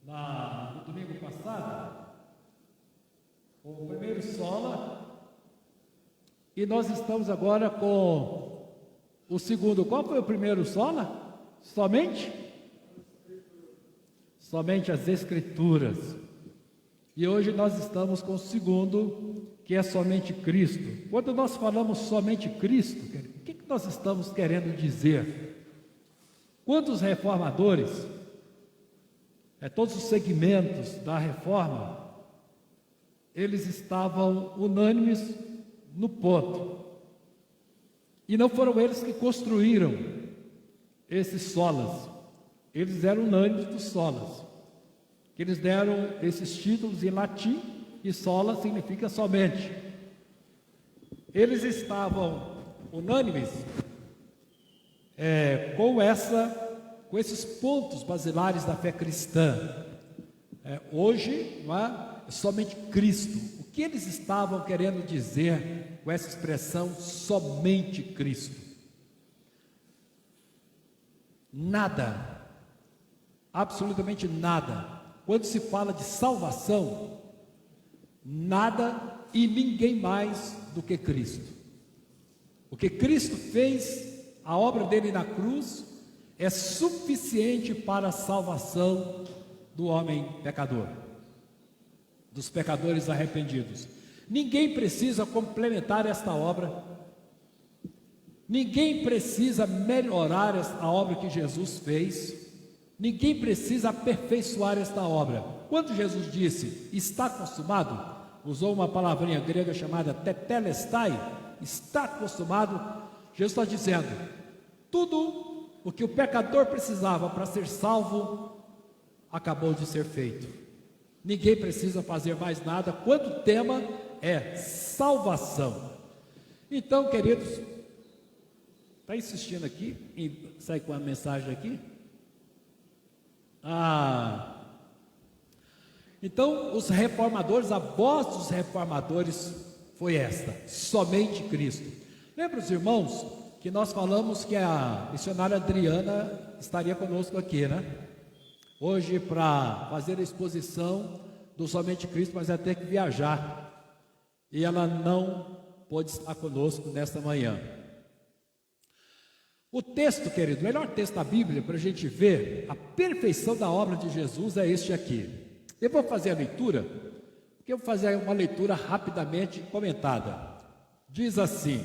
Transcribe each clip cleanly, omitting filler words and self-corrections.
no domingo passado, o primeiro sola, e nós estamos agora com o segundo. Qual foi o primeiro sola? Somente as Escrituras. E hoje nós estamos com o segundo, que é somente Cristo. Quando nós falamos somente Cristo, o que nós estamos querendo dizer? Quantos reformadores, todos os segmentos da reforma, eles estavam unânimes no ponto. E não foram eles que construíram esses solas. Eles eram unânimes dos solas. Eles deram esses títulos em latim, e sola significa somente. Eles estavam unânimes com esses pontos basilares da fé cristã. Hoje, não é somente Cristo. O que eles estavam querendo dizer com essa expressão somente Cristo? Nada, absolutamente nada. Quando se fala de salvação, nada e ninguém mais do que Cristo. O que Cristo fez, a obra dele na cruz, é suficiente para a salvação do homem pecador, dos pecadores arrependidos. Ninguém precisa complementar esta obra, ninguém precisa melhorar a obra que Jesus fez, ninguém precisa aperfeiçoar esta obra. Quando Jesus disse, está consumado, usou uma palavrinha grega chamada tetelestai, está consumado, Jesus está dizendo, tudo o que o pecador precisava para ser salvo, acabou de ser feito. Ninguém precisa fazer mais nada, quando o tema é salvação. Então, queridos, está insistindo aqui, sai com a mensagem aqui? Então, os reformadores, a voz dos reformadores foi esta, somente Cristo. Lembra os irmãos que nós falamos que a missionária Adriana estaria conosco aqui, né? Hoje para fazer a exposição do somente Cristo, mas vai ter que viajar. E ela não pôde estar conosco nesta manhã. O texto, querido, o melhor texto da Bíblia para a gente ver a perfeição da obra de Jesus é este aqui. Eu vou fazer a leitura, porque eu vou fazer uma leitura rapidamente comentada. Diz assim: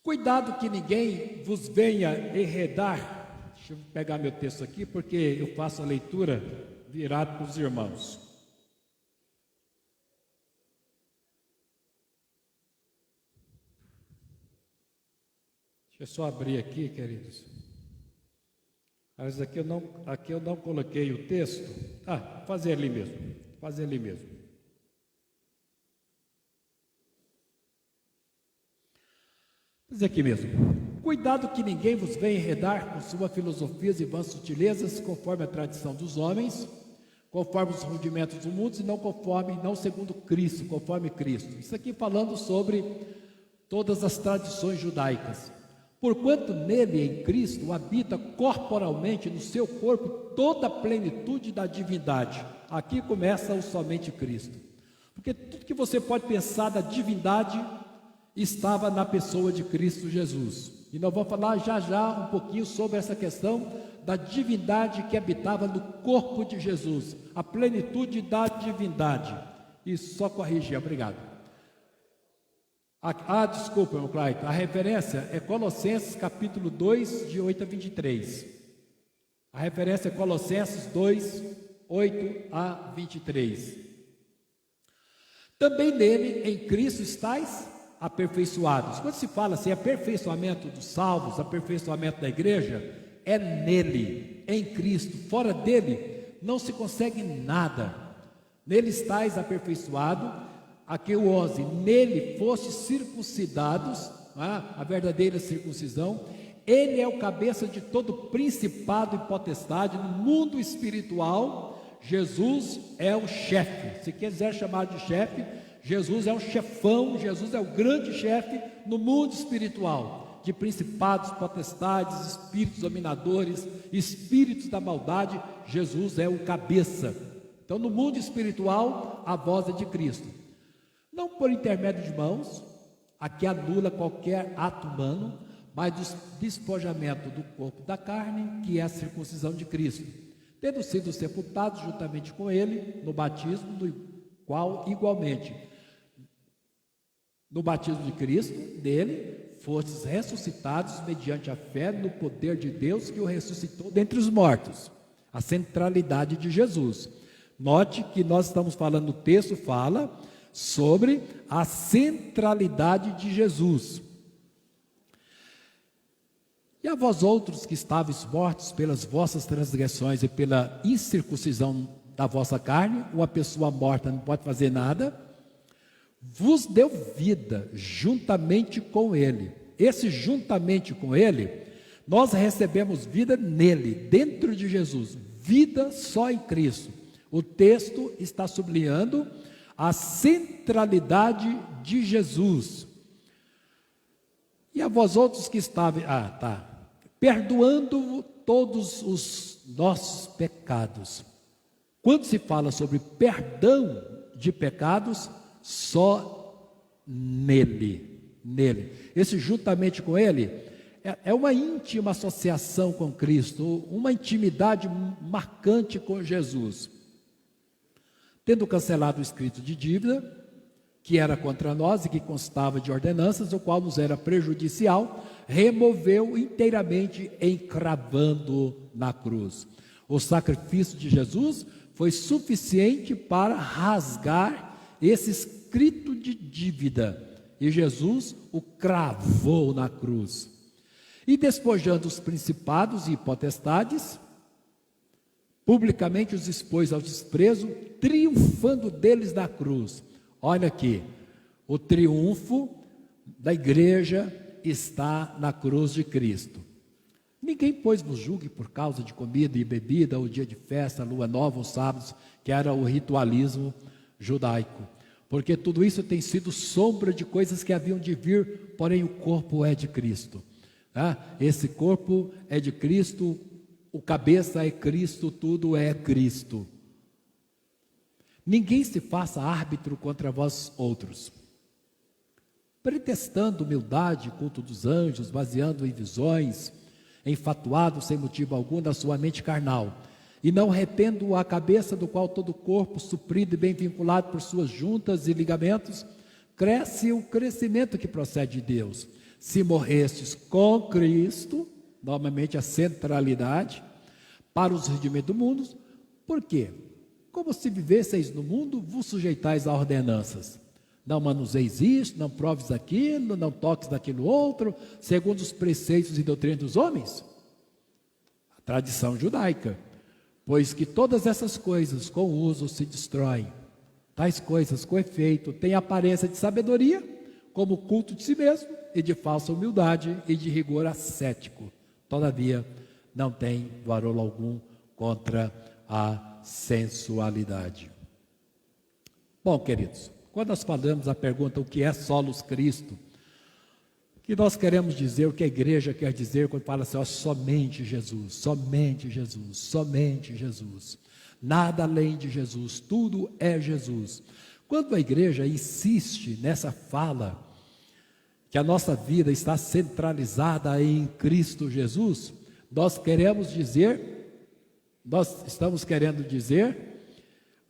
cuidado que ninguém vos venha enredar. Deixa eu pegar meu texto aqui, porque eu faço a leitura virado para os irmãos. Deixa eu só abrir aqui, queridos. Mas aqui eu não coloquei o texto. Fazer ali mesmo. Diz aqui mesmo. Cuidado que ninguém vos venha enredar com suas filosofias e vãs sutilezas, conforme a tradição dos homens, conforme os rudimentos do mundo, e não segundo Cristo, conforme Cristo. Isso aqui falando sobre todas as tradições judaicas. Porquanto nele, em Cristo, habita corporalmente no seu corpo toda a plenitude da divindade. Aqui começa o somente Cristo. Porque tudo que você pode pensar da divindade estava na pessoa de Cristo Jesus. E nós vamos falar já um pouquinho sobre essa questão da divindade que habitava no corpo de Jesus. A plenitude da divindade. E só corrigir, obrigado. Desculpa, meu Clayton, a referência é Colossenses capítulo 2, de 8 a 23. A referência é Colossenses 2, 8 a 23. Também nele, em Cristo, estáis aperfeiçoados. Quando se fala assim, aperfeiçoamento dos salvos, aperfeiçoamento da igreja, é nele, em Cristo. Fora dele, não se consegue nada. Nele estáis aperfeiçoados. Aqui o 11, nele fostes circuncidados, a verdadeira circuncisão. Ele é o cabeça de todo principado e potestade no mundo espiritual. Jesus é o chefe, se quiser chamar de chefe, Jesus é o chefão, Jesus é o grande chefe no mundo espiritual. de principados, potestades, espíritos dominadores, espíritos da maldade. Jesus é o cabeça. Então, no mundo espiritual, a voz é de Cristo. Não por intermédio de mãos, aqui anula qualquer ato humano, mas do despojamento do corpo da carne, que é a circuncisão de Cristo, tendo sido sepultados juntamente com ele no batismo, do qual igualmente no batismo de Cristo, dele, fostes ressuscitados mediante a fé no poder de Deus que o ressuscitou dentre os mortos. A centralidade de Jesus. Note que nós estamos falando, o texto fala sobre a centralidade de Jesus. E a vós outros que estáveis mortos pelas vossas transgressões e pela incircuncisão da vossa carne, uma pessoa morta não pode fazer nada, vos deu vida juntamente com ele. Esse juntamente com ele, nós recebemos vida nele, dentro de Jesus, vida só em Cristo. O texto está sublinhando a centralidade de Jesus. E a vós outros que estavam, perdoando todos os nossos pecados. Quando se fala sobre perdão de pecados, só nele. Esse juntamente com ele é uma íntima associação com Cristo, uma intimidade marcante com Jesus. Tendo cancelado o escrito de dívida, que era contra nós e que constava de ordenanças, o qual nos era prejudicial, removeu inteiramente, encravando na cruz. O sacrifício de Jesus foi suficiente para rasgar esse escrito de dívida, e Jesus o cravou na cruz. E despojando os principados e potestades, publicamente os expôs ao desprezo, triunfando deles na cruz. Olha aqui, o triunfo da igreja está na cruz de Cristo. Ninguém, pois, vos julgue por causa de comida e bebida, ou dia de festa, lua nova, ou sábados, que era o ritualismo judaico. Porque tudo isso tem sido sombra de coisas que haviam de vir, porém o corpo é de Cristo. Esse corpo é de Cristo, o cabeça é Cristo, tudo é Cristo. Ninguém se faça árbitro contra vós outros, pretextando humildade, culto dos anjos, baseando em visões, enfatuado sem motivo algum da sua mente carnal, e não retendo a cabeça, do qual todo o corpo, suprido e bem vinculado por suas juntas e ligamentos, cresce o crescimento que procede de Deus. Se morrestes com Cristo, novamente a centralidade, para os redimentos do mundo, por quê? Como se vivesseis no mundo, vos sujeitais a ordenanças. Não manuseis isto, não proves aquilo, não toques daquilo outro, segundo os preceitos e doutrinas dos homens. A tradição judaica. Pois que todas essas coisas com uso se destroem. Tais coisas com efeito têm aparência de sabedoria, como culto de si mesmo, e de falsa humildade e de rigor ascético. Todavia, não tem valor algum contra a sensualidade. Bom, queridos, quando nós falamos a pergunta o que é solos Cristo, o que nós queremos dizer, o que a igreja quer dizer quando fala assim, somente Jesus, somente Jesus, somente Jesus, nada além de Jesus, tudo é Jesus. Quando a igreja insiste nessa fala, que a nossa vida está centralizada em Cristo Jesus, nós estamos querendo dizer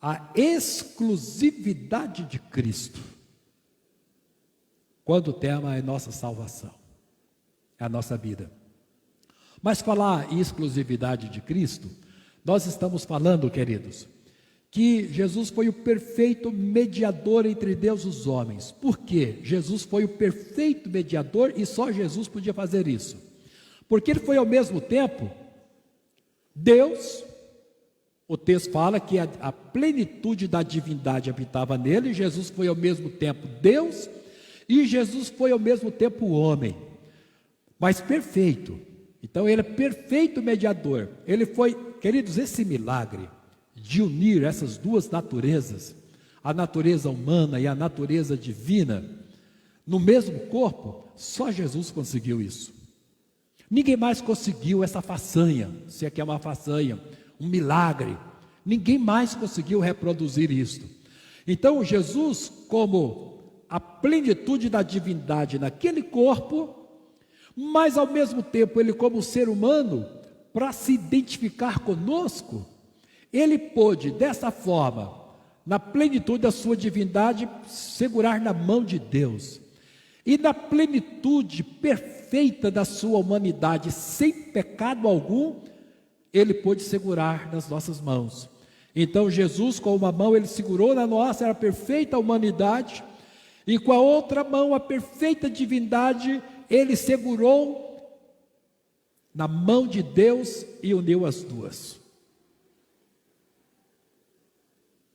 a exclusividade de Cristo, quando o tema é nossa salvação, é a nossa vida. Mas falar em exclusividade de Cristo, nós estamos falando, queridos, que Jesus foi o perfeito mediador entre Deus e os homens. Por quê? Jesus foi o perfeito mediador e só Jesus podia fazer isso. Porque ele foi ao mesmo tempo Deus. O texto fala que a plenitude da divindade habitava nele. Jesus foi ao mesmo tempo Deus e Jesus foi ao mesmo tempo homem, mas perfeito. Então ele é perfeito mediador. Ele foi, queridos, esse milagre de unir essas duas naturezas, a natureza humana e a natureza divina, no mesmo corpo, só Jesus conseguiu isso. Ninguém mais conseguiu essa façanha, se é que é uma façanha, um milagre. Ninguém mais conseguiu reproduzir isto. Então Jesus, como a plenitude da divindade naquele corpo, mas ao mesmo tempo ele como ser humano, para se identificar conosco, ele pôde dessa forma, na plenitude da sua divindade, segurar na mão de Deus. E na plenitude perfeita da sua humanidade, sem pecado algum, ele pôde segurar nas nossas mãos. Então Jesus, com uma mão, ele segurou na nossa, era a perfeita humanidade, e com a outra mão, a perfeita divindade, ele segurou na mão de Deus e uniu as duas.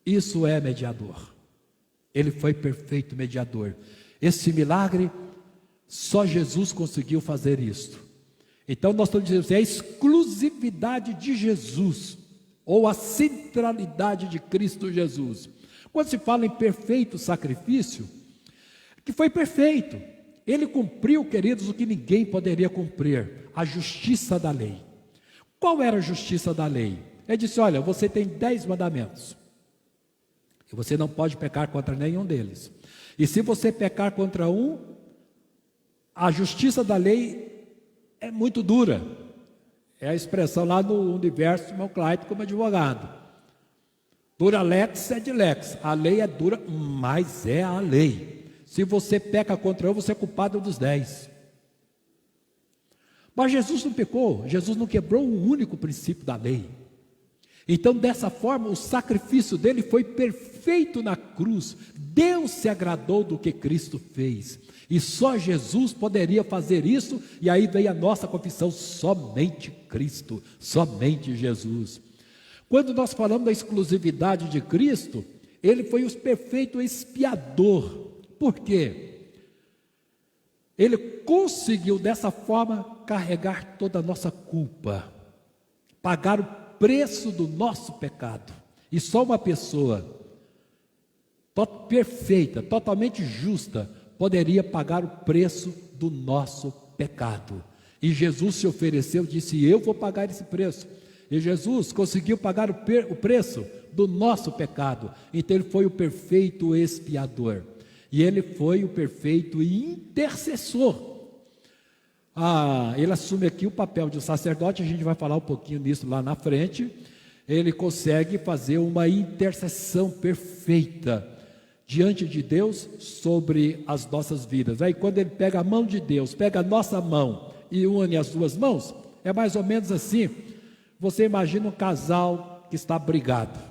Isso é mediador. Ele foi perfeito mediador. Esse milagre, só Jesus conseguiu fazer isto. Então nós estamos dizendo assim, é a exclusividade de Jesus, ou a centralidade de Cristo Jesus. Quando se fala em perfeito sacrifício, que foi perfeito, ele cumpriu, queridos, o que ninguém poderia cumprir, a justiça da lei. Qual era a justiça da lei? Ele disse, olha, você tem 10 mandamentos, e você não pode pecar contra nenhum deles. E se você pecar contra um, a justiça da lei é muito dura. É a expressão lá no universo do irmão Clayton como advogado. Dura lex sed lex. A lei é dura, mas é a lei. Se você peca contra um, você é culpado dos 10. Mas Jesus não pecou, Jesus não quebrou um único princípio da lei. Então, dessa forma, o sacrifício dele foi perfeito na cruz. Deus se agradou do que Cristo fez. E só Jesus poderia fazer isso. E aí veio a nossa confissão, somente Cristo, somente Jesus. Quando nós falamos da exclusividade de Cristo, ele foi o perfeito expiador. Por quê? Ele conseguiu dessa forma carregar toda a nossa culpa, pagar o preço do nosso pecado. E só uma pessoa perfeita, totalmente justa, poderia pagar o preço do nosso pecado. E Jesus se ofereceu, disse, eu vou pagar esse preço. E Jesus conseguiu pagar o preço do nosso pecado. Então ele foi o perfeito expiador. E ele foi o perfeito intercessor. Ele assume aqui o papel de um sacerdote, a gente vai falar um pouquinho nisso lá na frente. Ele consegue fazer uma intercessão perfeita diante de Deus sobre as nossas vidas. Aí quando ele pega a mão de Deus, pega a nossa mão e une as duas mãos, é mais ou menos assim. Você imagina um casal que está brigado.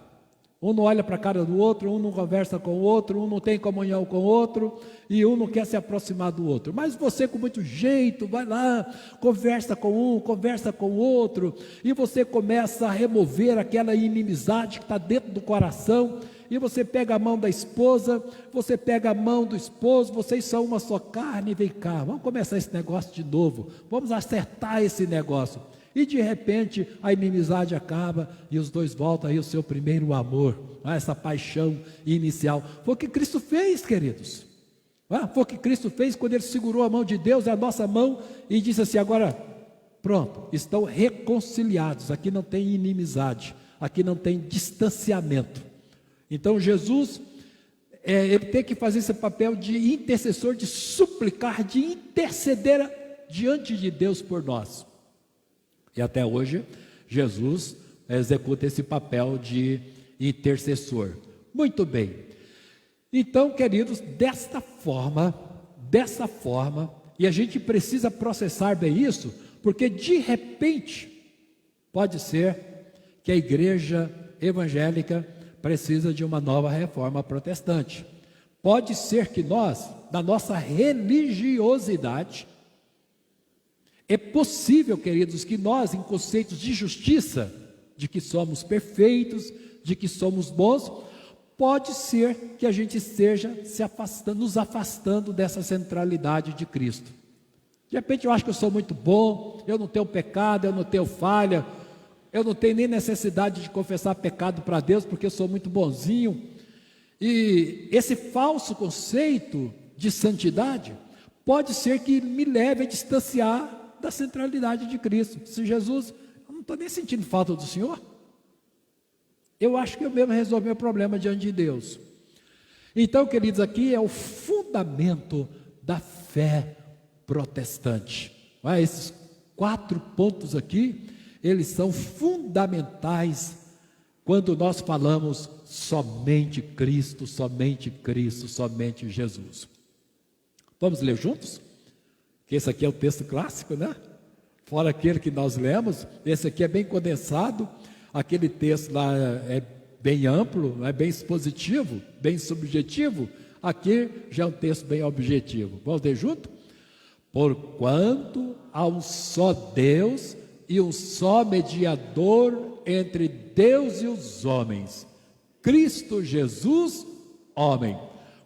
Um não olha para a cara do outro, um não conversa com o outro, um não tem comunhão com o outro, e um não quer se aproximar do outro. Mas você com muito jeito, vai lá, conversa com um, conversa com o outro, e você começa a remover aquela inimizade que está dentro do coração, e você pega a mão da esposa, você pega a mão do esposo, vocês são uma só carne, vem cá, vamos começar esse negócio de novo, vamos acertar esse negócio. E de repente a inimizade acaba e os dois voltam aí ao seu primeiro amor, essa paixão inicial. Foi o que Cristo fez, queridos. Foi o que Cristo fez quando ele segurou a mão de Deus, a nossa mão, e disse assim, agora pronto, estão reconciliados, aqui não tem inimizade, aqui não tem distanciamento. Então Jesus, ele tem que fazer esse papel de intercessor, de suplicar, de interceder diante de Deus por nós. E até hoje, Jesus executa esse papel de intercessor. Muito bem. Então, queridos, dessa forma, e a gente precisa processar bem isso, porque de repente, pode ser que a igreja evangélica precisa de uma nova reforma protestante. Pode ser que nós, da nossa religiosidade, é possível, queridos, que nós, em conceitos de justiça, de que somos perfeitos, de que somos bons, pode ser que a gente esteja nos afastando dessa centralidade de Cristo. De repente eu acho que eu sou muito bom, eu não tenho pecado, eu não tenho falha, eu não tenho nem necessidade de confessar pecado para Deus, porque eu sou muito bonzinho. E esse falso conceito de santidade, pode ser que me leve a distanciar da centralidade de Cristo. Se Jesus, eu não estou nem sentindo falta do Senhor, eu acho que eu mesmo resolvi meu problema diante de Deus. Então, queridos, aqui é o fundamento da fé protestante. Esses 4 pontos aqui, eles são fundamentais quando nós falamos somente Cristo, somente Cristo, somente Jesus. Vamos ler juntos? Que esse aqui é o texto clássico, né? Fora aquele que nós lemos, esse aqui é bem condensado, aquele texto lá é bem amplo, é bem expositivo, bem subjetivo, aqui já é um texto bem objetivo. Vamos ler junto? Porquanto há um só Deus e um só mediador entre Deus e os homens, Cristo Jesus, homem.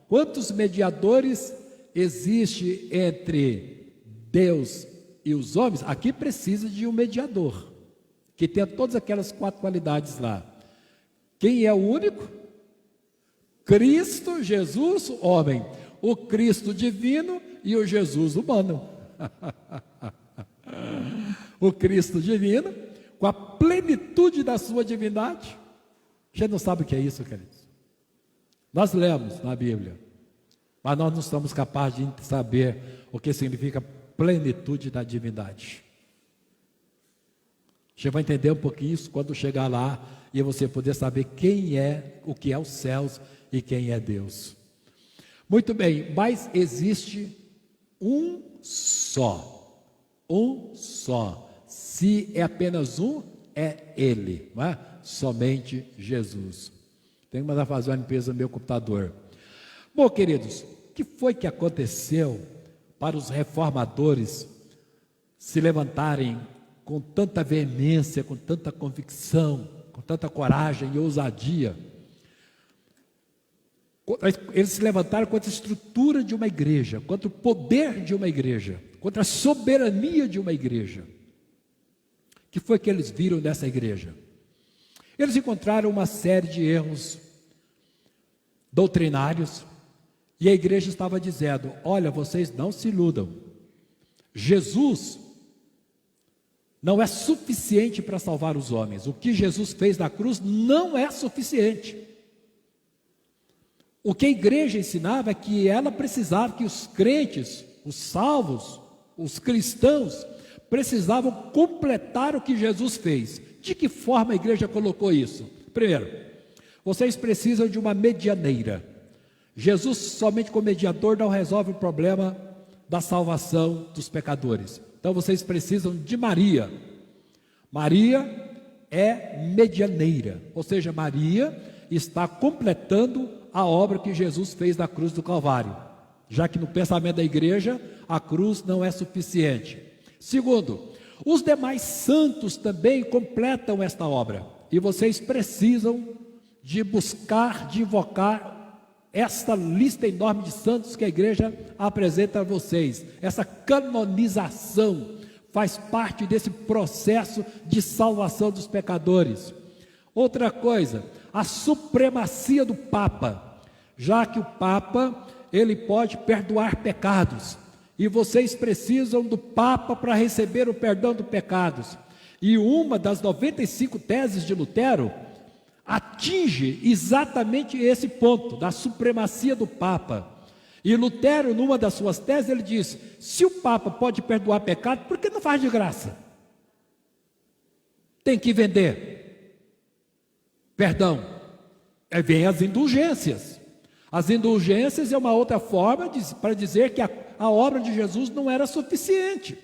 Quantos mediadores existe entre Deus e os homens? Aqui precisa de um mediador, que tenha todas aquelas 4 qualidades lá. Quem é o único? Cristo Jesus, homem. O Cristo divino e o Jesus humano. O Cristo divino, com a plenitude da sua divindade. Você não sabe o que é isso, queridos? Nós lemos na Bíblia, mas nós não somos capazes de saber o que significa plenitude da divindade. Você vai entender um pouquinho isso quando chegar lá e você poder saber quem é, o que é os céus e quem é Deus. Muito bem, mas existe um só. Se é apenas um, é Ele, não é? Somente Jesus. Tenho que mandar fazer uma limpeza no meu computador. Bom, queridos, o que foi que aconteceu para os reformadores se levantarem com tanta veemência, com tanta convicção, com tanta coragem e ousadia? Eles se levantaram contra a estrutura de uma igreja, contra o poder de uma igreja, contra a soberania de uma igreja. O que foi que eles viram nessa igreja? Eles encontraram uma série de erros doutrinários, e a igreja estava dizendo: olha, vocês não se iludam, Jesus não é suficiente para salvar os homens, o que Jesus fez na cruz não é suficiente. O que a igreja ensinava é que ela precisava, que os crentes, os salvos, os cristãos, precisavam completar o que Jesus fez. De que forma a igreja colocou isso? Primeiro, vocês precisam de uma medianeira. Jesus, somente como mediador, não resolve o problema da salvação dos pecadores. Então vocês precisam de Maria. Maria é medianeira, ou seja, Maria está completando a obra que Jesus fez na cruz do Calvário, já que no pensamento da igreja a cruz não é suficiente. Segundo, os demais santos também completam esta obra, e vocês precisam de buscar, de invocar esta lista enorme de santos que a igreja apresenta a vocês. Essa canonização faz parte desse processo de salvação dos pecadores. Outra coisa, a supremacia do Papa, já que o Papa, ele pode perdoar pecados, e vocês precisam do Papa para receber o perdão dos pecados. E uma das 95 teses de Lutero atinge exatamente esse ponto, da supremacia do Papa. E Lutero, numa das suas teses, ele diz: se o Papa pode perdoar pecado, por que não faz de graça? Tem que vender perdão. Aí vem as indulgências. As indulgências é uma outra forma para dizer que a obra de Jesus não era suficiente,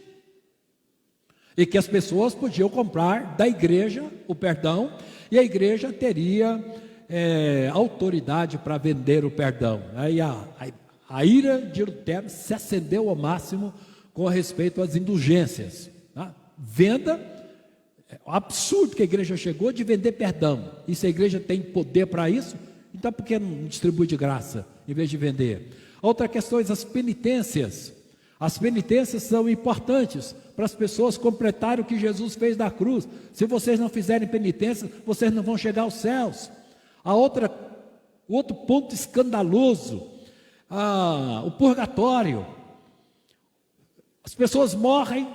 e que as pessoas podiam comprar da igreja o perdão, e a igreja teria autoridade para vender o perdão. Aí a ira de Lutero se acendeu ao máximo com respeito às indulgências, tá? Venda, é um absurdo que a igreja chegou de vender perdão. E se a igreja tem poder para isso, então por que não distribui de graça em vez de vender? Outra questão é as penitências. As penitências são importantes para as pessoas completarem o que Jesus fez na cruz. Se vocês não fizerem penitência, vocês não vão chegar aos céus. O outro ponto escandaloso o purgatório. As pessoas morrem,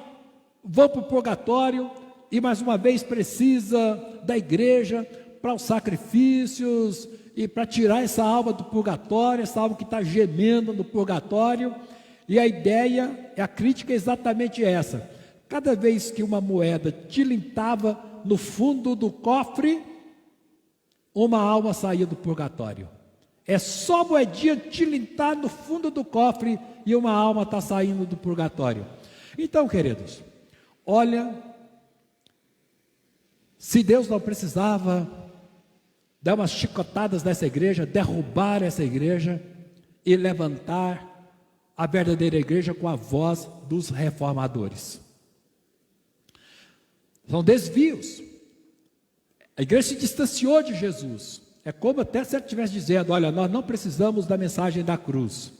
vão para o purgatório e mais uma vez precisa da igreja para os sacrifícios e para tirar essa alma do purgatório, essa alma que está gemendo no purgatório. E a ideia, a crítica é exatamente essa: cada vez que uma moeda tilintava no fundo do cofre, uma alma saía do purgatório. É só a moedinha tilintar no fundo do cofre e uma alma está saindo do purgatório. Então, queridos, olha, se Deus não precisava dar umas chicotadas nessa igreja, derrubar essa igreja e levantar a verdadeira igreja com a voz dos reformadores. São desvios. A igreja se distanciou de Jesus. É como até se ele estivesse dizendo: olha, nós não precisamos da mensagem da cruz.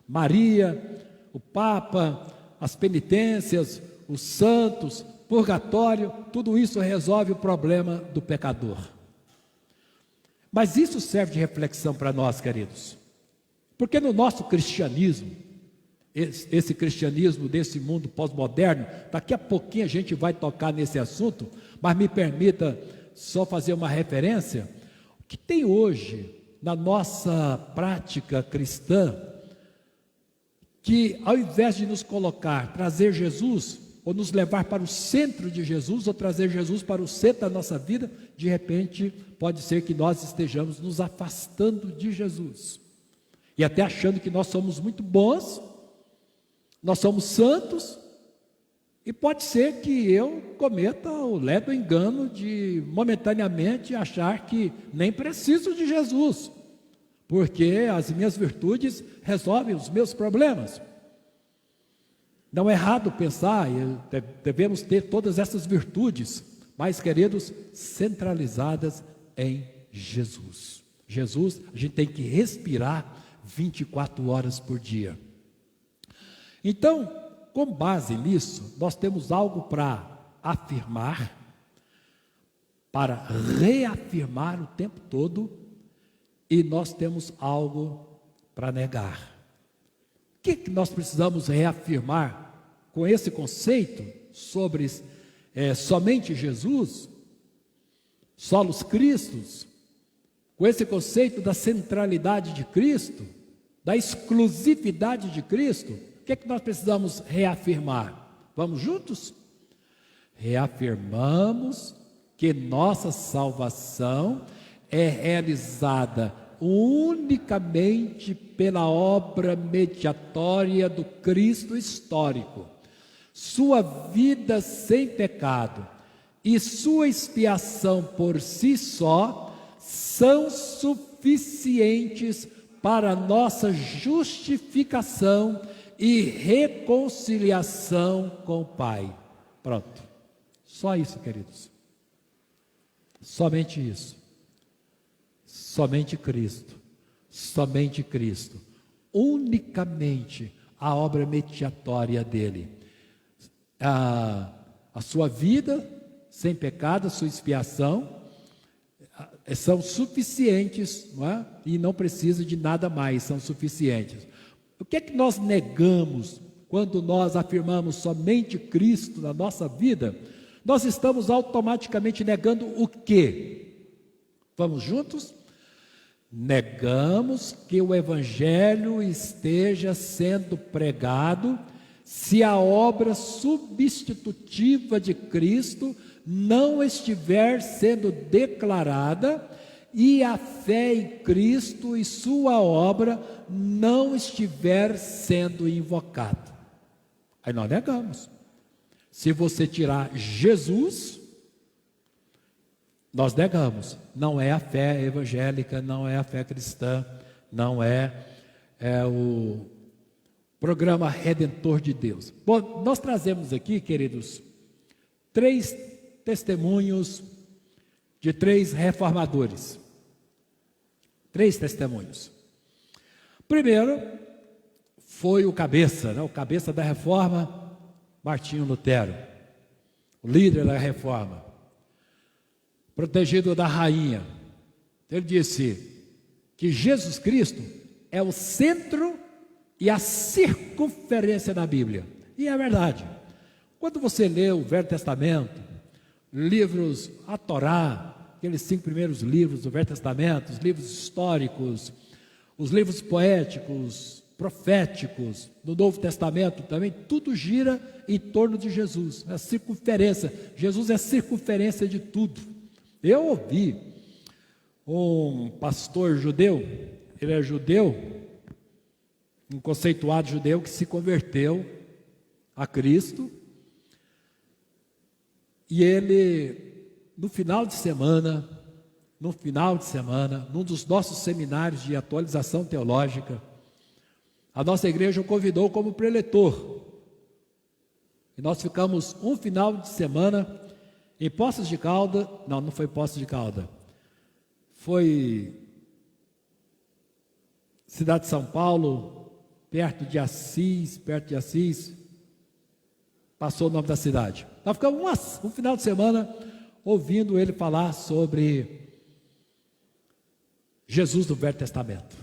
Maria, o Papa, as penitências, os santos, purgatório, tudo isso resolve o problema do pecador. Mas isso serve de reflexão para nós, queridos. Porque no nosso cristianismo, esse cristianismo desse mundo pós-moderno, daqui a pouquinho a gente vai tocar nesse assunto, mas me permita só fazer uma referência. O que tem hoje na nossa prática cristã, que ao invés de nos colocar, trazer Jesus, ou nos levar para o centro de Jesus, ou trazer Jesus para o centro da nossa vida, de repente pode ser que nós estejamos nos afastando de Jesus, e até achando que nós somos muito bons, nós somos santos, e pode ser que eu cometa o ledo engano de momentaneamente achar que nem preciso de Jesus, porque as minhas virtudes resolvem os meus problemas. Não é errado pensar, devemos ter todas essas virtudes, mas, queridos, centralizadas em Jesus. Jesus, a gente tem que respirar 24 horas por dia. Então, com base nisso, nós temos algo para afirmar, para reafirmar o tempo todo, e nós temos algo para negar. O que nós precisamos reafirmar com esse conceito sobre somente Jesus, solos Cristos, com esse conceito da centralidade de Cristo, da exclusividade de Cristo? O que nós precisamos reafirmar? Vamos juntos? Reafirmamos que nossa salvação é realizada unicamente pela obra mediatória do Cristo histórico. Sua vida sem pecado e sua expiação por si só são suficientes para nossa justificação e reconciliação com o Pai. Pronto. Só isso, queridos. Somente isso. Somente Cristo. Somente Cristo. Unicamente a obra mediatória dele. A sua vida sem pecado, a sua expiação, são suficientes, não é? E não precisa de nada mais, são suficientes. O que é que nós negamos quando nós afirmamos somente Cristo na nossa vida? Nós estamos automaticamente negando o quê? Vamos juntos? Negamos que o Evangelho esteja sendo pregado se a obra substitutiva de Cristo não estiver sendo declarada e a fé em Cristo e sua obra não estiver sendo invocada. Aí nós negamos. Se você tirar Jesus, nós negamos. Não é a fé evangélica, não é a fé cristã, não é o programa redentor de Deus. Bom, nós trazemos aqui, queridos, 3 testemunhos de 3 reformadores. 3 testemunhos. Primeiro foi o cabeça da reforma, Martinho Lutero, o líder da reforma, protegido da rainha. Ele disse que Jesus Cristo é o centro e a circunferência da Bíblia. E é verdade. Quando você lê o Velho Testamento, livros, a Torá, aqueles 5 primeiros livros do Velho Testamento, os livros históricos, os livros poéticos, proféticos, do Novo Testamento também, tudo gira em torno de Jesus, a circunferência. Jesus é a circunferência de tudo. Eu ouvi um pastor judeu, ele é judeu, um conceituado judeu que se converteu a Cristo, e ele, no final de semana, num dos nossos seminários de atualização teológica, a nossa igreja o convidou como preletor. E nós ficamos um final de semana em Poços de Caldas. Não foi Poços de Caldas. Foi cidade de São Paulo, perto de Assis. Passou o nome da cidade. Nós ficamos um final de semana ouvindo ele falar sobre Jesus do Velho Testamento.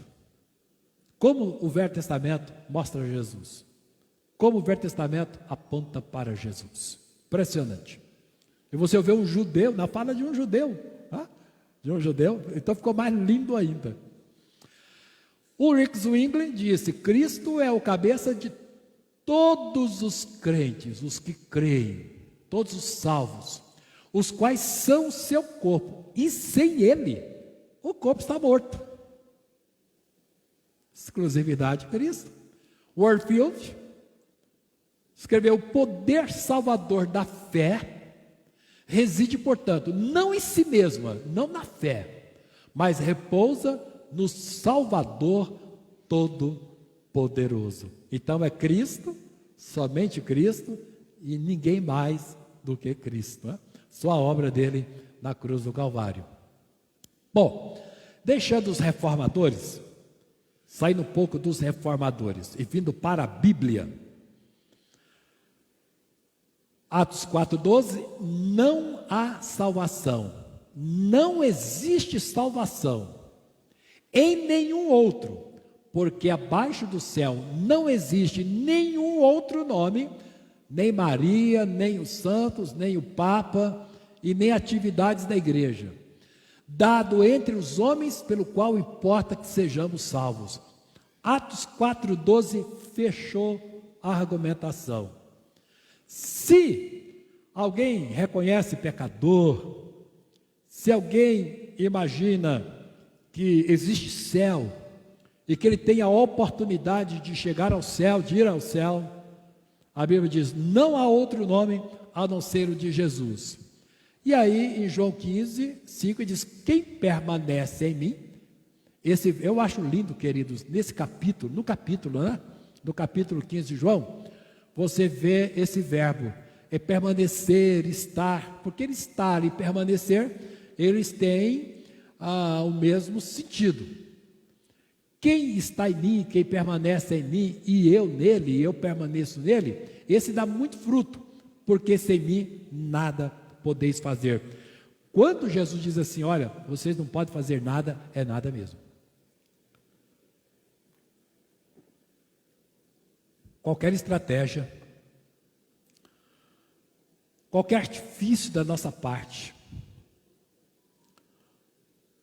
Como o Velho Testamento mostra Jesus. Como o Velho Testamento aponta para Jesus. Impressionante. E você ouviu um judeu, na fala de um judeu. Então ficou mais lindo ainda. O Rick Zwingli disse: Cristo é o cabeça de todos os crentes, os que creem, todos os salvos, os quais são o seu corpo, e sem ele, o corpo está morto. Exclusividade de Cristo. Warfield escreveu: o poder salvador da fé reside, portanto, não em si mesma, não na fé, mas repousa no Salvador Todo-Poderoso. Então é Cristo, somente Cristo, e ninguém mais do que Cristo, né? Só a obra dele na cruz do Calvário. Bom, deixando os reformadores, saindo um pouco dos reformadores e vindo para a Bíblia, Atos 4,12, não há salvação, não existe salvação em nenhum outro, porque abaixo do céu não existe nenhum outro nome, nem Maria, nem os santos, nem o Papa, e nem atividades da igreja, dado entre os homens pelo qual importa que sejamos salvos. Atos 4,12 fechou a argumentação. Se alguém reconhece pecador, se alguém imagina que existe céu e que ele tem a oportunidade de chegar ao céu, de ir ao céu, a Bíblia diz: não há outro nome a não ser o de Jesus. E aí em João 15:5 diz: quem permanece em mim, eu acho lindo, queridos, nesse capítulo, no capítulo 15 de João, você vê esse verbo, é permanecer, estar, porque ele estar e permanecer, eles têm o mesmo sentido. Quem está em mim, quem permanece em mim, e eu nele, e eu permaneço nele, esse dá muito fruto, porque sem mim nada podeis fazer. Quando Jesus diz assim: olha, vocês não podem fazer nada, é nada mesmo. Qualquer estratégia, qualquer artifício da nossa parte,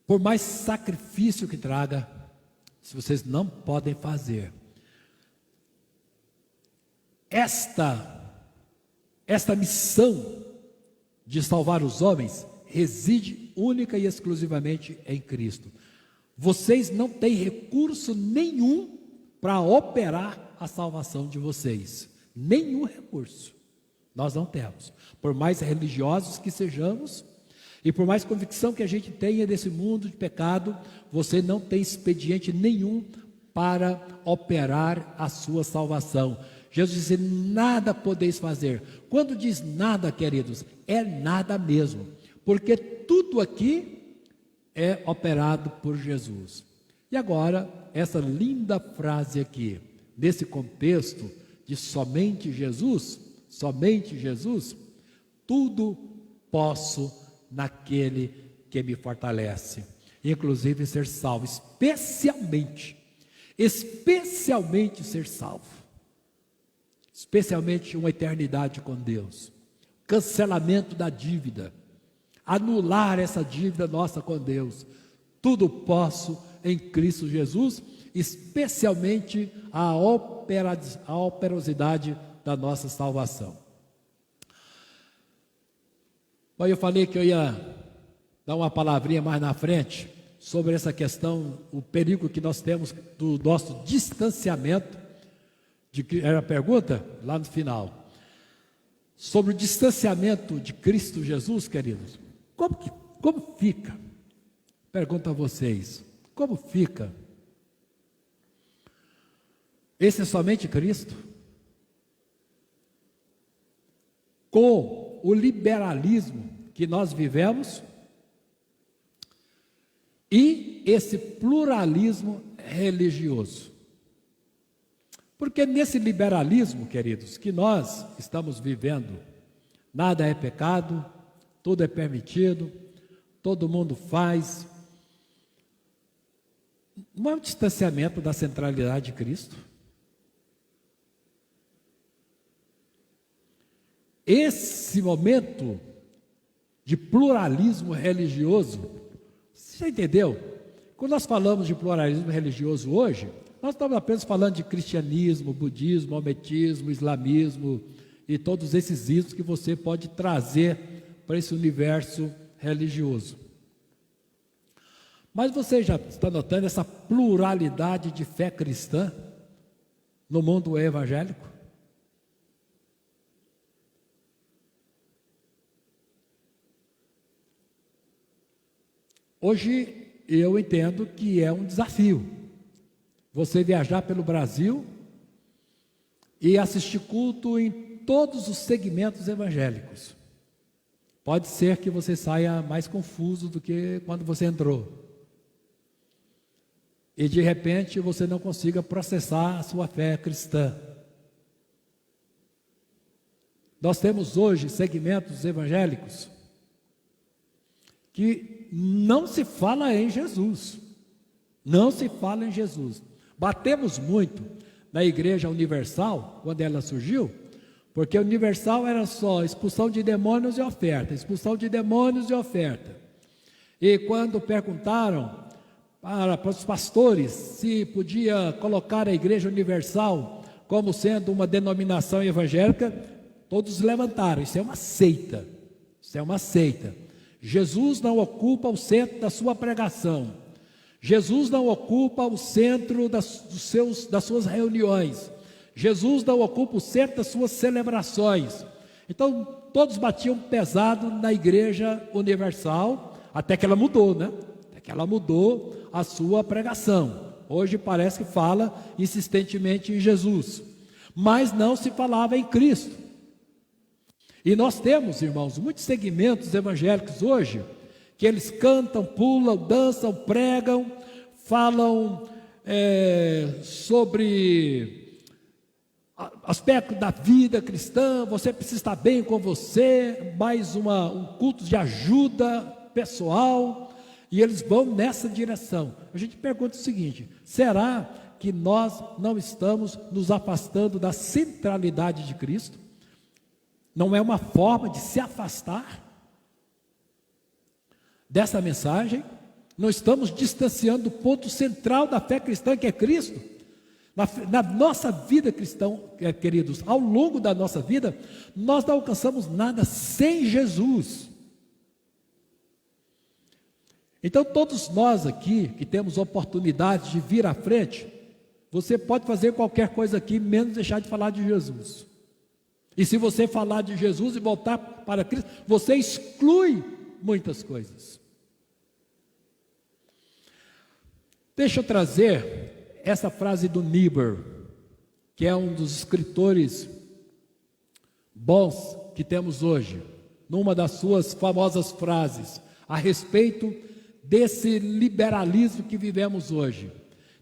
por mais sacrifício que traga, se vocês não podem fazer. Esta missão de salvar os homens reside única e exclusivamente em Cristo. Vocês não têm recurso nenhum para operar a salvação de vocês. Nenhum recurso. Nós não temos. Por mais religiosos que sejamos, e por mais convicção que a gente tenha desse mundo de pecado, você não tem expediente nenhum para operar a sua salvação. Jesus disse: nada podeis fazer. Quando diz nada, queridos, é nada mesmo, porque tudo aqui é operado por Jesus. E agora, essa linda frase aqui, nesse contexto de somente Jesus, tudo posso naquele que me fortalece, inclusive ser salvo, especialmente especialmente ser salvo, especialmente uma eternidade com Deus, cancelamento da dívida, anular essa dívida nossa com Deus. Tudo posso em Cristo Jesus, especialmente a operosidade da nossa salvação. Mas eu falei que eu ia dar uma palavrinha mais na frente sobre essa questão, o perigo que nós temos do nosso distanciamento, era a pergunta lá no final, sobre o distanciamento de Cristo Jesus, queridos. Como fica? Pergunto a vocês, como fica? Esse é somente Cristo? Com o liberalismo que nós vivemos e esse pluralismo religioso. Porque nesse liberalismo, queridos, que nós estamos vivendo, nada é pecado, tudo é permitido, todo mundo faz. Não é um distanciamento da centralidade de Cristo? Esse momento de pluralismo religioso, você já entendeu? Quando nós falamos de pluralismo religioso hoje, nós estamos apenas falando de cristianismo, budismo, maometismo, islamismo e todos esses ismos que você pode trazer para esse universo religioso. Mas você já está notando essa pluralidade de fé cristã no mundo evangélico? Hoje eu entendo que é um desafio você viajar pelo Brasil e assistir culto em todos os segmentos evangélicos. Pode ser que você saia mais confuso do que quando você entrou. E de repente você não consiga processar a sua fé cristã. Nós temos hoje segmentos evangélicos que não se fala em Jesus. Não se fala em Jesus. Batemos muito na Igreja Universal, quando ela surgiu, porque Universal era só expulsão de demônios e oferta, expulsão de demônios e oferta. E quando perguntaram para os pastores se podia colocar a Igreja Universal como sendo uma denominação evangélica, todos levantaram. Isso é uma seita. Isso é uma seita. Jesus não ocupa o centro da sua pregação. Jesus não ocupa o centro das suas reuniões. Jesus não ocupa o centro das suas celebrações. Então, todos batiam pesado na Igreja Universal, até que ela mudou, né? Até que ela mudou a sua pregação. Hoje parece que fala insistentemente em Jesus, mas não se falava em Cristo. E nós temos, irmãos, muitos segmentos evangélicos hoje, que eles cantam, pulam, dançam, pregam, falam sobre aspectos da vida cristã, você precisa estar bem com você, mais um culto de ajuda pessoal, e eles vão nessa direção. A gente pergunta o seguinte: será que nós não estamos nos afastando da centralidade de Cristo? Não é uma forma de se afastar dessa mensagem? Não estamos distanciando do ponto central da fé cristã, que é Cristo? Na nossa vida cristã, queridos, ao longo da nossa vida, nós não alcançamos nada sem Jesus. Então, todos nós aqui, que temos oportunidade de vir à frente, você pode fazer qualquer coisa aqui, menos deixar de falar de Jesus. E se você falar de Jesus e voltar para Cristo, você exclui muitas coisas. Deixa eu trazer essa frase do Niebuhr, que é um dos escritores bons que temos hoje, numa das suas famosas frases, a respeito desse liberalismo que vivemos hoje.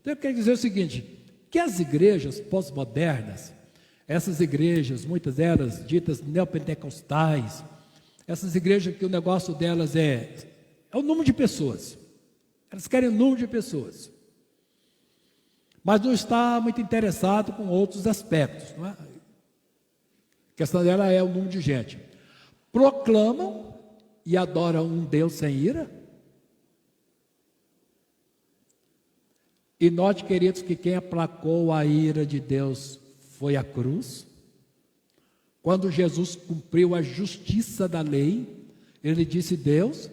Então eu quero dizer o seguinte, que as igrejas pós-modernas, essas igrejas, muitas delas ditas neopentecostais, essas igrejas que o negócio delas é o número de pessoas. Elas querem o número de pessoas. mas não está muito interessado com outros aspectos, não é? A questão dela é o número de gente. Proclamam e adoram um Deus sem ira. E note, queridos, que quem aplacou a ira de Deus foi a cruz. Quando Jesus cumpriu a justiça da lei, ele disse: Deus,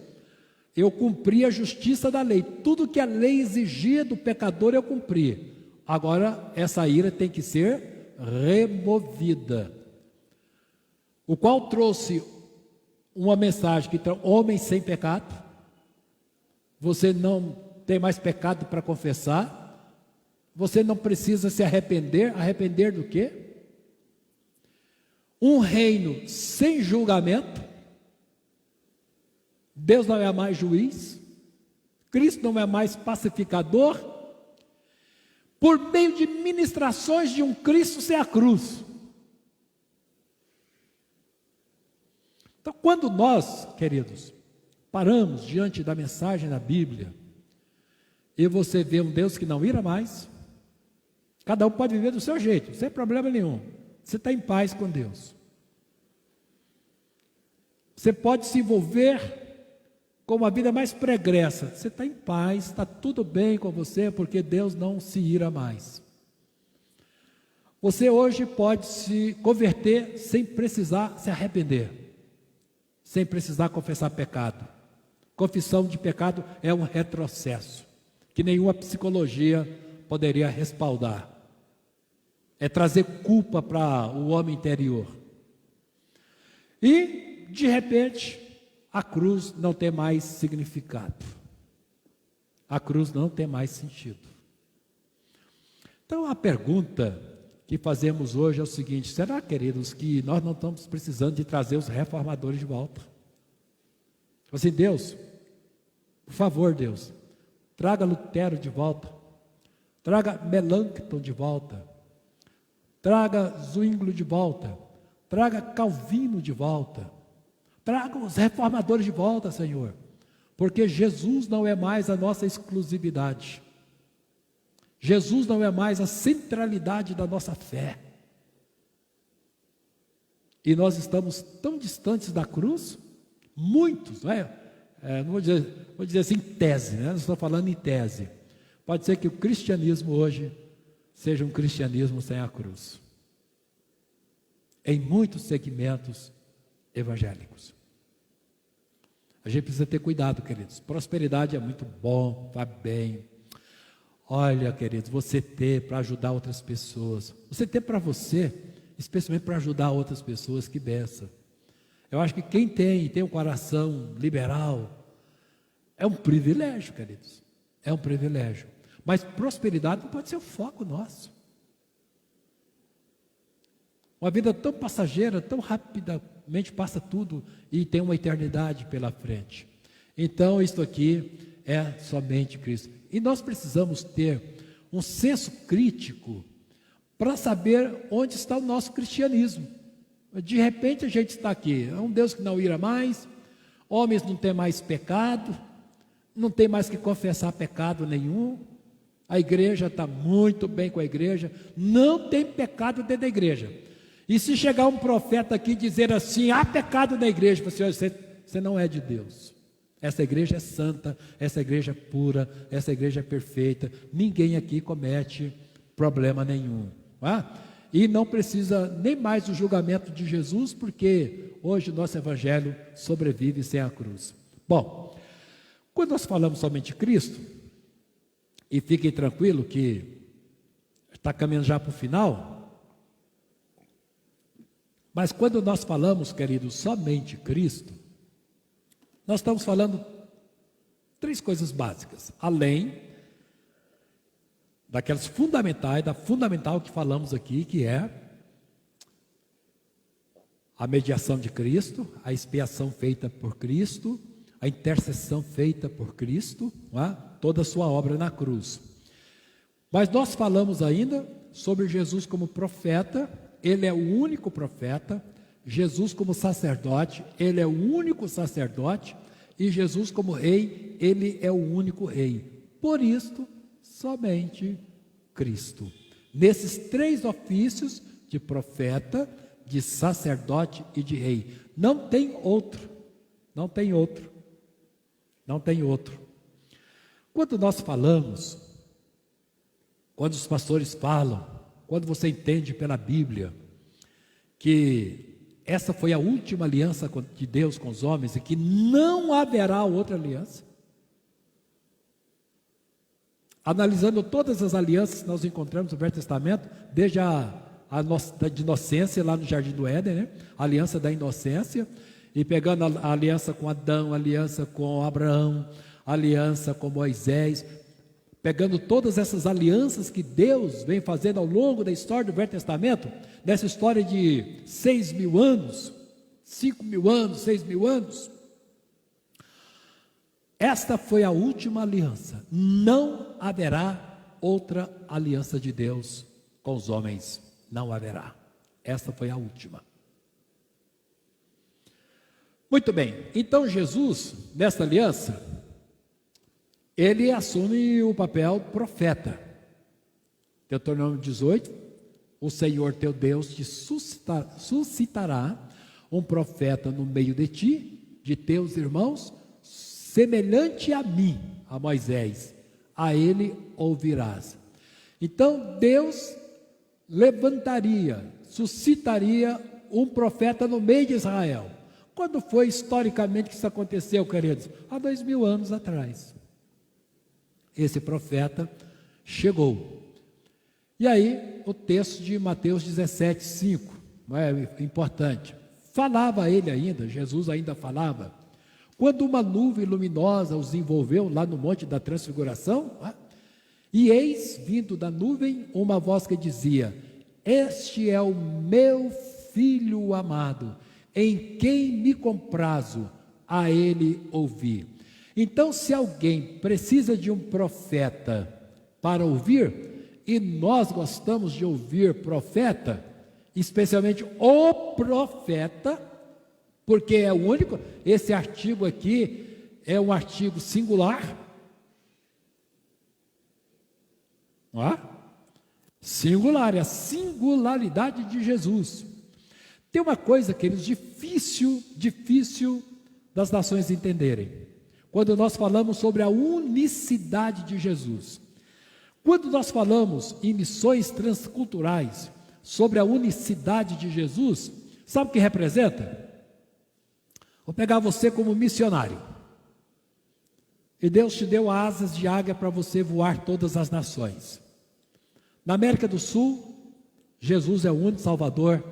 eu cumpri a justiça da lei, tudo que a lei exigia do pecador eu cumpri. Agora essa ira tem que ser removida. O qual trouxe uma mensagem que homem sem pecado, você não tem mais pecado para confessar, você não precisa se arrepender. Arrepender do quê? Um reino sem julgamento. Deus não é mais juiz, Cristo não é mais pacificador, por meio de ministrações de um Cristo sem a cruz. Então, quando nós, queridos, paramos diante da mensagem da Bíblia, e você vê um Deus que não ira mais, cada um pode viver do seu jeito, sem problema nenhum, você está em paz com Deus. Você pode se envolver com uma vida mais pregressa, você está em paz, está tudo bem com você, porque Deus não se ira mais. Você hoje pode se converter sem precisar se arrepender, sem precisar confessar pecado. Confissão de pecado é um retrocesso, que nenhuma psicologia poderia respaldar. É trazer culpa para o homem interior. E, de repente, a cruz não tem mais significado. A cruz não tem mais sentido. Então, a pergunta que fazemos hoje é o seguinte: será, queridos, que nós não estamos precisando de trazer os reformadores de volta? Assim, Deus, por favor, Deus, traga Lutero de volta, traga Melanchthon de volta, traga Zwinglio de volta, traga Calvino de volta, traga os reformadores de volta, Senhor, porque Jesus não é mais a nossa exclusividade, Jesus não é mais a centralidade da nossa fé, e nós estamos tão distantes da cruz, muitos, não é? Não vou dizer assim em tese, né? Não estou falando em tese, pode ser que o cristianismo hoje seja um cristianismo sem a cruz, em muitos segmentos evangélicos. A gente precisa ter cuidado, queridos. Prosperidade é muito bom, vai bem. Olha, queridos, você ter para ajudar outras pessoas, você ter para você, especialmente para ajudar outras pessoas, que benção. Eu acho que quem tem um coração liberal, é um privilégio, queridos, é um privilégio. Mas prosperidade não pode ser o foco nosso. Uma vida tão passageira, tão rapidamente passa tudo e tem uma eternidade pela frente. Então, isto aqui é somente Cristo. E nós precisamos ter um senso crítico para saber onde está o nosso cristianismo. De repente a gente está aqui, é um Deus que não ira mais, homens não têm mais pecado, não tem mais que confessar pecado nenhum, a igreja está muito bem com a igreja, não tem pecado dentro da igreja. E se chegar um profeta aqui e dizer assim, há pecado na igreja, você não é de Deus. Essa igreja é santa, essa igreja é pura, essa igreja é perfeita, ninguém aqui comete problema nenhum. Não é? E não precisa nem mais do julgamento de Jesus, porque hoje o nosso evangelho sobrevive sem a cruz. Bom, quando nós falamos somente de Cristo, e fiquem tranquilos que está caminhando já para o final, mas quando nós falamos, queridos, somente Cristo, nós estamos falando três coisas básicas, além daquelas fundamentais, da fundamental que falamos aqui, que é a mediação de Cristo, a expiação feita por Cristo, a intercessão feita por Cristo, toda a sua obra na cruz. Mas nós falamos ainda sobre Jesus como profeta, ele é o único profeta, Jesus como sacerdote, ele é o único sacerdote, e Jesus como rei, ele é o único rei. Por isto, somente Cristo. Nesses 3 ofícios de profeta, de sacerdote e de rei. Não tem outro. Não tem outro. Não tem outro. Quando nós falamos, quando os pastores falam, quando você entende pela Bíblia, que essa foi a última aliança de Deus com os homens e que não haverá outra aliança. Analisando todas as alianças que nós encontramos no Velho Testamento, desde a de inocência lá no Jardim do Éden, né? A aliança da inocência, e pegando a aliança com Adão, a aliança com Abraão, a aliança com Moisés, pegando todas essas alianças que Deus vem fazendo ao longo da história do Velho Testamento, nessa história de 6.000 anos, 5.000 anos, 6.000 anos, esta foi a última aliança. Não haverá outra aliança de Deus com os homens. Não haverá. Esta foi a última. Muito bem. Então Jesus, nesta aliança, ele assume o papel profeta. Deuteronômio 18, o Senhor teu Deus te suscitará um profeta no meio de ti, de teus irmãos, semelhante a mim, a Moisés, a ele ouvirás. Então Deus levantaria, suscitaria um profeta no meio de Israel. Quando foi historicamente que isso aconteceu, queridos? Há 2.000 anos atrás. Esse profeta chegou. E aí, o texto de Mateus 17, 5, não é importante. Falava ele ainda, Jesus ainda falava. Quando uma nuvem luminosa os envolveu lá no Monte da Transfiguração, e eis, vindo da nuvem, uma voz que dizia: este é o meu Filho amado, em quem me comprazo, a ele ouvi. Então, se alguém precisa de um profeta para ouvir, e nós gostamos de ouvir profeta, especialmente o profeta, porque é o único, esse artigo aqui é um artigo singular, não é? Singular, é a singularidade de Jesus. Tem uma coisa, queridos, difícil das nações entenderem. Quando nós falamos sobre a unicidade de Jesus. Quando nós falamos em missões transculturais, sobre a unicidade de Jesus, sabe o que representa? Vou pegar você como missionário. E Deus te deu asas de águia para você voar todas as nações. Na América do Sul, Jesus é o único Salvador.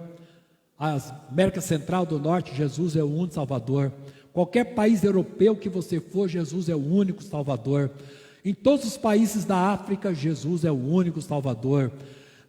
A América Central do Norte, Jesus é o único Salvador. Qualquer país europeu que você for, Jesus é o único Salvador. Em todos os países da África, Jesus é o único Salvador.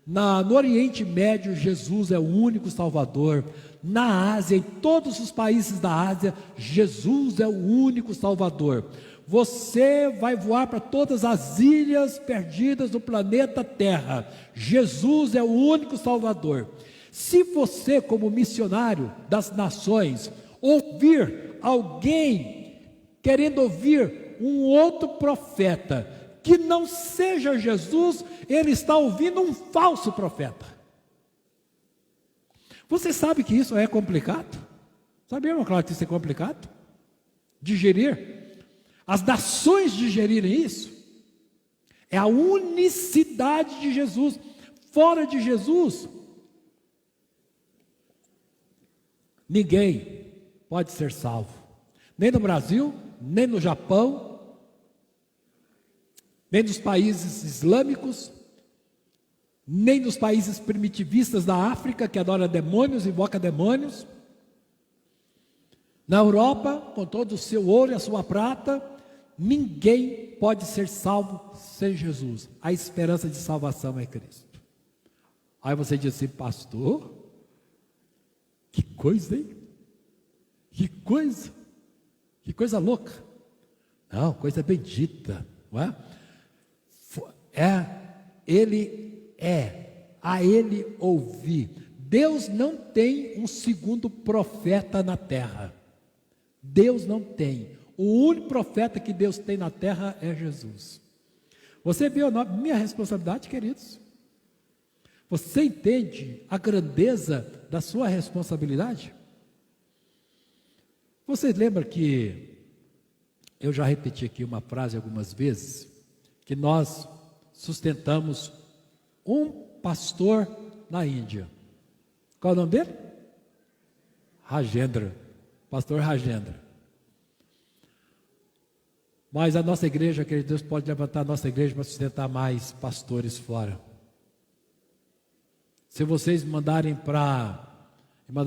No Oriente Médio, Jesus é o único Salvador. Na Ásia, em todos os países da Ásia, Jesus é o único Salvador. Você vai voar para todas as ilhas perdidas do planeta Terra. Jesus é o único Salvador. Se você, como missionário das nações, ouvir alguém querendo ouvir um outro profeta que não seja Jesus, ele está ouvindo um falso profeta. Você sabe que isso é complicado? Sabia, meu claro, que isso é complicado? Digerir? As nações digerirem isso? É a unicidade de Jesus. Fora de Jesus, ninguém pode ser salvo. Nem no Brasil, nem no Japão, nem nos países islâmicos, nem nos países primitivistas da África, que adora demônios, invoca demônios. Na Europa, com todo o seu ouro e a sua prata, ninguém pode ser salvo sem Jesus. A esperança de salvação é Cristo. Aí você diz assim: pastor, que coisa, hein? Que coisa louca. Não, coisa bendita, não é? A ele ouvir. Deus não tem um segundo profeta na terra. Deus não tem. O único profeta que Deus tem na terra é Jesus. Você viu a minha responsabilidade, queridos? Você entende a grandeza da sua responsabilidade? Vocês lembram que eu já repeti aqui uma frase algumas vezes, que nós sustentamos um pastor na Índia. Qual é o nome dele? Rajendra, pastor Rajendra. Mas a nossa igreja, querido Deus, pode levantar a nossa igreja para sustentar mais pastores fora. Se vocês mandar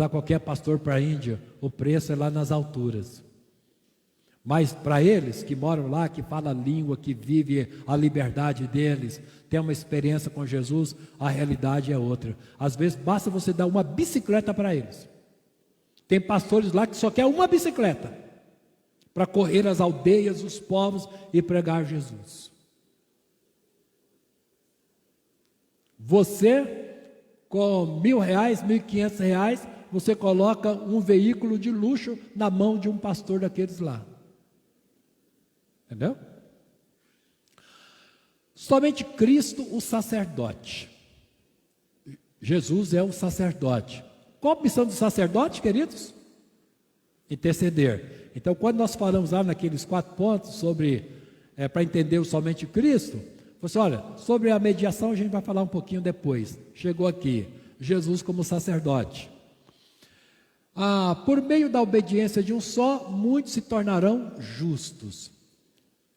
qualquer pastor para a Índia, o preço é lá nas alturas. Mas para eles que moram lá, que falam a língua, que vivem a liberdade deles, têm uma experiência com Jesus, a realidade é outra. Às vezes basta você dar uma bicicleta para eles. Tem pastores lá que só quer uma bicicleta para correr as aldeias, os povos e pregar Jesus. Você, com R$1.000, R$1.500, você coloca um veículo de luxo na mão de um pastor daqueles lá. Entendeu? Somente Cristo, o sacerdote. Jesus é o sacerdote. Qual a missão do sacerdote, queridos? Interceder. Então, quando nós falamos lá naqueles 4 pontos sobre, para entender somente Cristo, você olha, sobre a mediação a gente vai falar um pouquinho depois. Chegou aqui, Jesus como sacerdote. Por meio da obediência de um só, muitos se tornarão justos.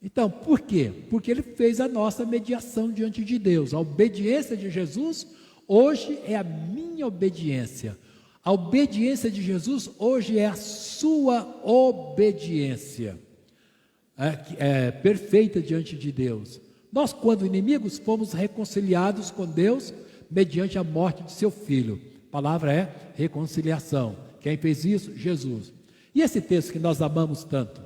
Então, por quê? Porque ele fez a nossa mediação diante de Deus. A obediência de Jesus hoje é a minha obediência. A obediência de Jesus hoje é a sua obediência. Perfeita diante de Deus. Nós, quando inimigos, fomos reconciliados com Deus mediante a morte de seu Filho. A palavra é reconciliação. Quem fez isso? Jesus. E esse texto que nós amamos tanto?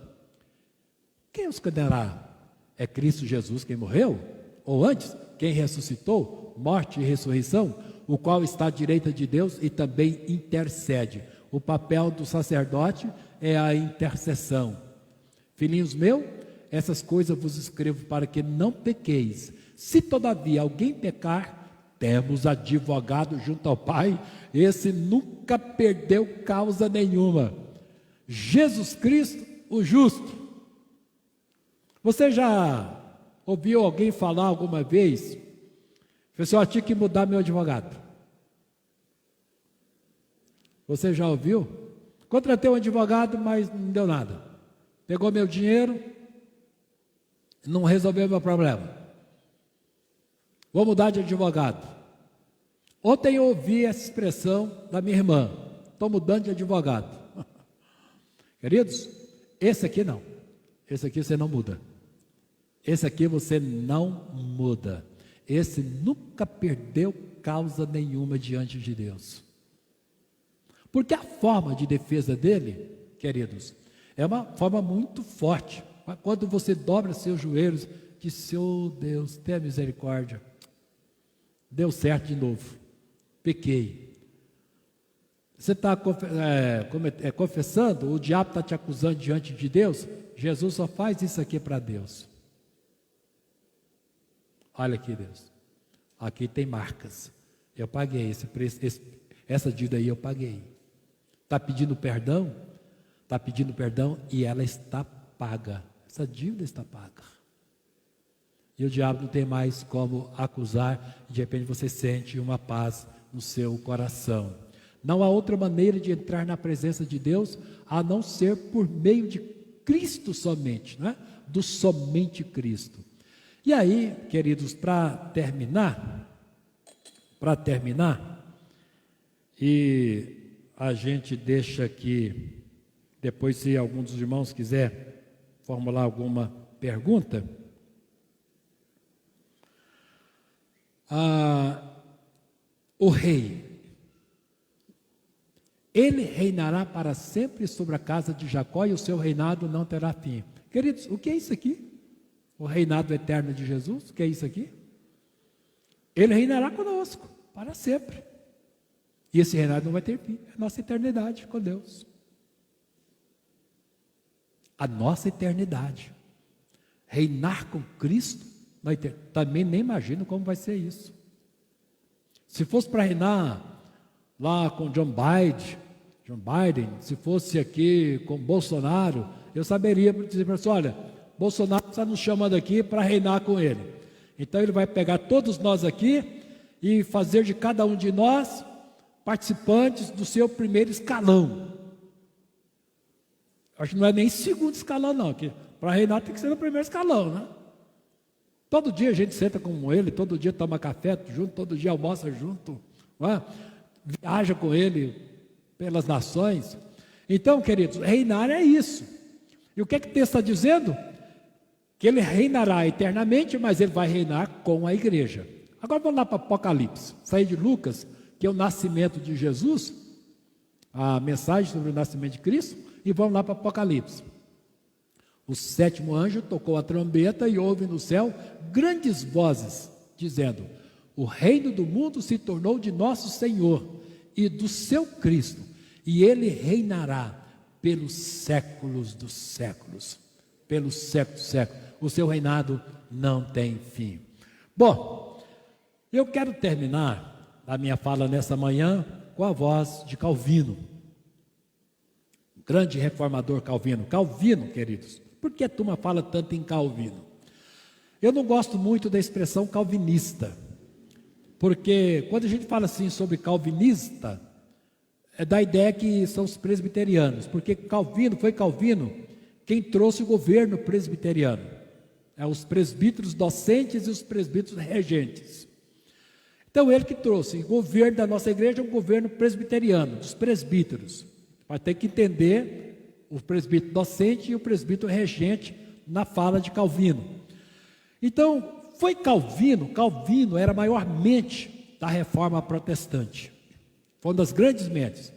Quem os condenará? É Cristo Jesus quem morreu? Ou antes, quem ressuscitou? Morte e ressurreição? O qual está à direita de Deus e também intercede. O papel do sacerdote é a intercessão. Filhinhos meus, essas coisas vos escrevo para que não pequeis. Se todavia alguém pecar, temos advogado junto ao Pai, esse nunca perdeu causa nenhuma. Jesus Cristo, o justo. Você já ouviu alguém falar alguma vez? Pessoal, tinha que mudar meu advogado. Você já ouviu? Contratei um advogado, mas não deu nada. Pegou meu dinheiro, não resolveu meu problema. Vou mudar de advogado. Ontem eu ouvi essa expressão da minha irmã. Estou mudando de advogado. Queridos, esse aqui não. Esse aqui você não muda. Esse aqui você não muda. Esse nunca perdeu causa nenhuma diante de Deus. Porque a forma de defesa dele, queridos, é uma forma muito forte. Quando você dobra seus joelhos, diz: Senhor Deus, tenha misericórdia. Deu certo de novo. Pequei. Você está confessando, o diabo está te acusando diante de Deus. Jesus só faz isso aqui para Deus. Olha aqui, Deus. Aqui tem marcas. Eu paguei esse preço, essa dívida aí eu paguei. Está pedindo perdão? Está pedindo perdão e ela está paga. Essa dívida está paga. E o diabo não tem mais como acusar. De repente você sente uma paz no seu coração. Não há outra maneira de entrar na presença de Deus a não ser por meio de Cristo somente, né? Do somente Cristo. E aí, queridos, para terminar, e a gente deixa aqui, depois se algum dos irmãos quiser formular alguma pergunta, o rei, ele reinará para sempre sobre a casa de Jacó e o seu reinado não terá fim. Queridos, o que é isso aqui? O reinado eterno de Jesus, o que é isso aqui? Ele reinará conosco para sempre. E esse reinado não vai ter fim. É a nossa eternidade com Deus. A nossa eternidade. Reinar com Cristo Também nem imagino como vai ser isso. Se fosse para reinar lá com John Biden, se fosse aqui com Bolsonaro, eu saberia dizer para você, olha, Bolsonaro está nos chamando aqui para reinar com ele. Então ele vai pegar todos nós aqui e fazer de cada um de nós participantes do seu primeiro escalão. Acho que não é nem segundo escalão não, que para reinar tem que ser no primeiro escalão, né? Todo dia a gente senta com ele, todo dia toma café junto, todo dia almoça junto, não é? Viaja com ele pelas nações. Então, queridos, reinar é isso. E o que é que o texto está dizendo? Que ele reinará eternamente, mas ele vai reinar com a igreja. Agora vamos lá para Apocalipse, sair de Lucas, que é o nascimento de Jesus, a mensagem sobre o nascimento de Cristo, e vamos lá para Apocalipse. O sétimo anjo tocou a trombeta e houve no céu grandes vozes, dizendo: o reino do mundo se tornou de nosso Senhor e do seu Cristo, e ele reinará pelos séculos dos séculos. Pelos séculos dos séculos. O seu reinado não tem fim. Bom, eu quero terminar a minha fala nessa manhã com a voz de Calvino. Grande reformador Calvino. Calvino, queridos. Por que a turma fala tanto em Calvino? Eu não gosto muito da expressão calvinista, porque quando a gente fala assim sobre calvinista, é da ideia que são os presbiterianos, porque foi Calvino quem trouxe o governo presbiteriano, os presbíteros docentes e os presbíteros regentes. Então ele que trouxe o governo da nossa igreja, é um governo presbiteriano, dos presbíteros. Vai ter que entender o presbítero docente e o presbítero regente na fala de Calvino. Então, foi Calvino era a maior mente da reforma protestante. Foi uma das grandes mentes.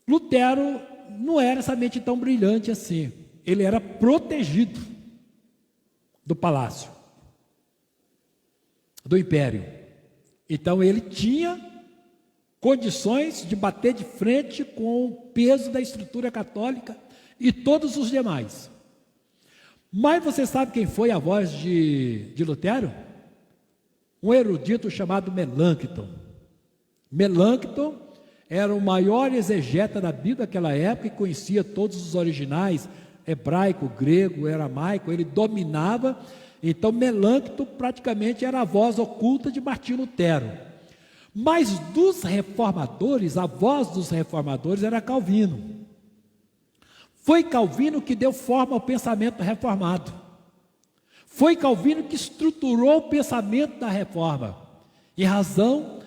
Lutero não era essa mente tão brilhante assim. Ele era protegido do palácio, do império. Então ele tinha condições de bater de frente com o peso da estrutura católica e todos os demais. Mas você sabe quem foi a voz de Lutero? Um erudito chamado Melancton. Melancton era o maior exegeta da Bíblia daquela época e conhecia todos os originais, hebraico, grego, aramaico, ele dominava. Então Melancton praticamente era a voz oculta de Martinho Lutero. Mas dos reformadores, a voz dos reformadores era Calvino. Foi Calvino que deu forma ao pensamento reformado. Foi Calvino que estruturou o pensamento da reforma, em razão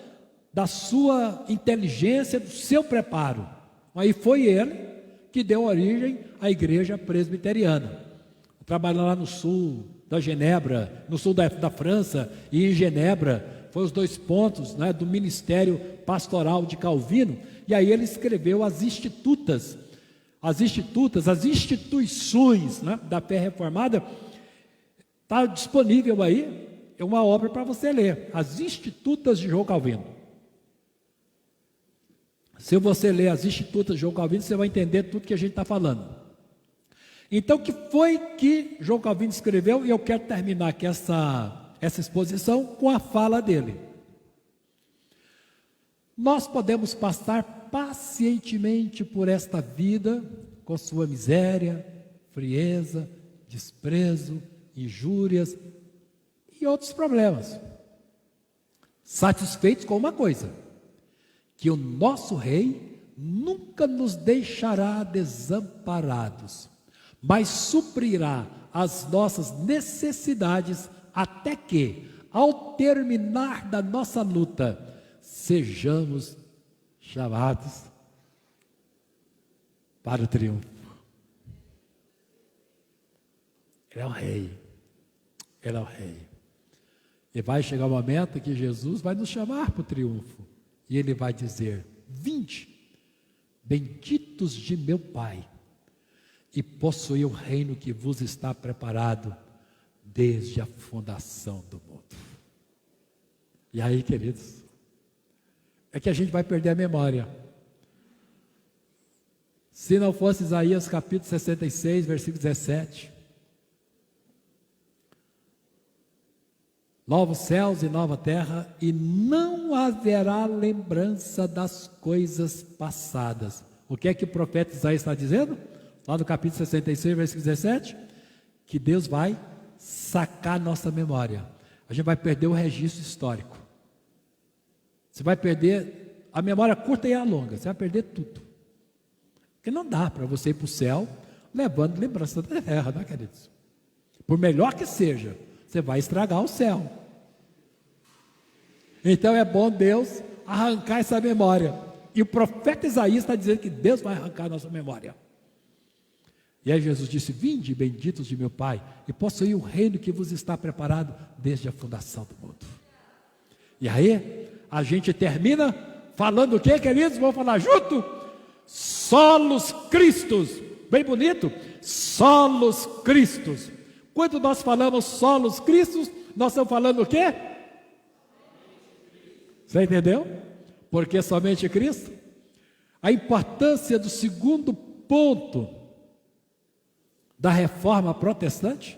da sua inteligência, do seu preparo. Aí foi ele que deu origem à igreja presbiteriana. Trabalhando lá no sul da Genebra, no sul da França e em Genebra, foi os dois pontos, né, do ministério pastoral de Calvino, e aí ele escreveu as instituições, né, da fé reformada. Está disponível aí, é uma obra para você ler, as Institutas de João Calvino. Se você ler as Institutas de João Calvino, você vai entender tudo que a gente está falando. Então, o que foi que João Calvino escreveu? E eu quero terminar aqui essa exposição com a fala dele. Nós podemos passar pacientemente por esta vida, com sua miséria, frieza, desprezo, injúrias e outros problemas, satisfeitos com uma coisa: que o nosso Rei nunca nos deixará desamparados, mas suprirá as nossas necessidades, até que, ao terminar da nossa luta, sejamos chamados para o triunfo. Ele é o Rei. Ele é o Rei. E vai chegar o momento que Jesus vai nos chamar para o triunfo. E Ele vai dizer: vinde, benditos de meu Pai, e possuí o reino que vos está preparado desde a fundação do mundo. E aí, queridos, é que a gente vai perder a memória. Se não fosse Isaías capítulo 66, versículo 17, Novos céus e nova terra, e não haverá lembrança das coisas passadas. O que é que o profeta Isaías está dizendo? Lá no capítulo 66, versículo 17, que Deus vai sacar nossa memória. A gente vai perder o registro histórico. Você vai perder a memória curta e a longa, você vai perder tudo. Porque não dá para você ir para o céu levando lembrança da terra, né, queridos? Por melhor que seja, você vai estragar o céu. Então é bom Deus arrancar essa memória. E o profeta Isaías está dizendo que Deus vai arrancar a nossa memória. E aí Jesus disse: vinde, benditos de meu Pai, e possuí o reino que vos está preparado desde a fundação do mundo. E aí, a gente termina falando o que, queridos? Vamos falar junto? Solos Cristos. Bem bonito. Solos Cristos. Quando nós falamos solos Cristos, nós estamos falando o quê? Você entendeu? Porque somente Cristo. A importância do segundo ponto da reforma protestante